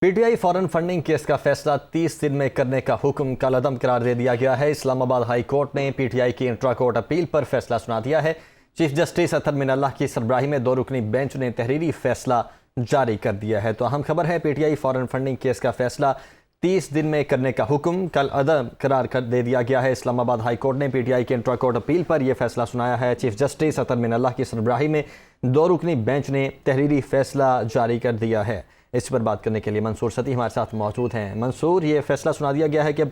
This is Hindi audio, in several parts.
पीटीआई फॉरेन फंडिंग केस का फैसला 30 दिन में करने का हुक्म कल अदम करार दे दिया गया है। इस्लामाबाद हाई कोर्ट ने पीटीआई की इंट्रा कोर्ट अपील पर फैसला सुना दिया है। चीफ जस्टिस अतर मिनल्लाह की सरबराही में 2 रुकनी बेंच ने तहरीरी फैसला जारी कर दिया है। तो अहम खबर है, पीटीआई फॉरेन फंडिंग केस का फैसला 30 दिन में करने का हुक्म कल अदम करार कर दे दिया गया है। इस्लामाबाद हाई कोर्ट ने पीटीआई की इंट्रा कोर्ट अपील पर यह फैसला सुनाया है। चीफ जस्टिस अतर मिनल्लाह की सरबराही में 2 रुकनी बेंच ने तहरीरी फैसला जारी कर दिया है। इस पर बात करने के लिए मंसूर सती हमारे साथ मौजूद हैं। मंसूर, ये फैसला सुना दिया गया है कि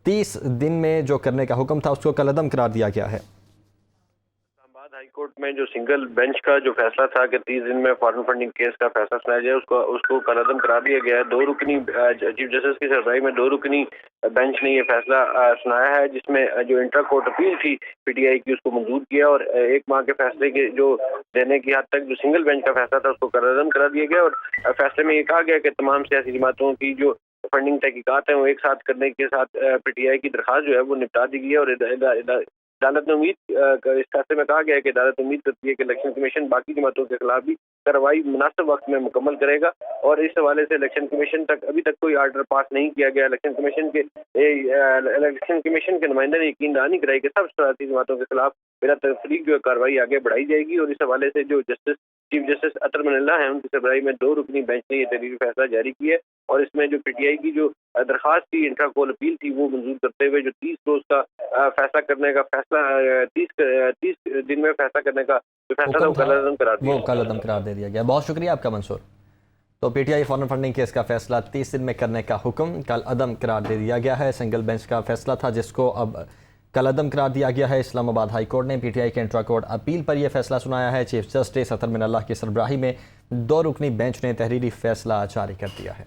30 दिन में जो करने का हुक्म था उसको कल अदम करार दिया गया है। इस्लामाबाद हाई कोर्ट में जो सिंगल बेंच का जो फैसला था कि 30 दिन में फॉरेन फंडिंग केस का फैसला सुनाया जाए, उसको कल अदम करार दिया गया है। 2 रुकनी चीफ जस्टिस की सरबराही में 2 रुकनी बेंच ने ये फैसला सुनाया है, जिसमें जो इंटर कोर्ट अपील थी पीटीआई की उसको मंजूर किया और 1 माह के फैसले के जो देने की हद तक जो सिंगल बेंच का फैसला था उसको कल अदम करा दिया गया। और फैसले में ये कहा गया कि तमाम सियासी जमातों की जो फंडिंग तहकीकात है वो एक साथ करने के साथ पीटीआई की दरख्वास्त जो है वो निपटा दी गई है। और अदालत ने इस फैसले में कहा गया है कि अदालत उम्मीद करती है कि इलेक्शन कमीशन बाकी जमातों के खिलाफ भी कार्रवाई मुनासिब वक्त में मुकम्मल करेगा। और इस हवाले से इलेक्शन कमीशन तक अभी तक कोई आर्डर पास नहीं किया गया। इलेक्शन कमीशन के नुमाइंदे ने यकीन दहानी कराई कि सब सियासी जमातों के खिलाफ बिला तफरीक जो कार्रवाई आगे बढ़ाई जाएगी। और इस हवाले से जो चीफ जस्टिस अतर मिनल्लाह है, उनकी सरबराही में 2 रुकनी बेंच ने ये तहरीरी फैसला जारी किया है। और इसमें जो पीटीआई की जो दरखास्त थी, इंट्रा कोर्ट अपील थी, वो मंजूर करते हुए जो 30 रोज का फैसला करने का फैसला 30 दिन में फैसला करने का जो फैसला था वो कल अदम करार दे दिया गया। बहुत शुक्रिया आपका मंसूर। तो पीटीआई फॉरेन फंडिंग केस का फैसला 30 दिन में करने का हुक्म कल अदम करार दे दिया गया है। सिंगल बेंच का फैसला था जिसको अब कल अदम करार दिया गया है। इस्लामाबाद हाई कोर्ट ने पीटीआई के इंट्रा कोर्ट अपील पर यह फैसला सुनाया है। चीफ जस्टिस अतर मिनल्लाह की सरबराही में 2 रुकनी बेंच ने तहरीरी फैसला जारी कर दिया है।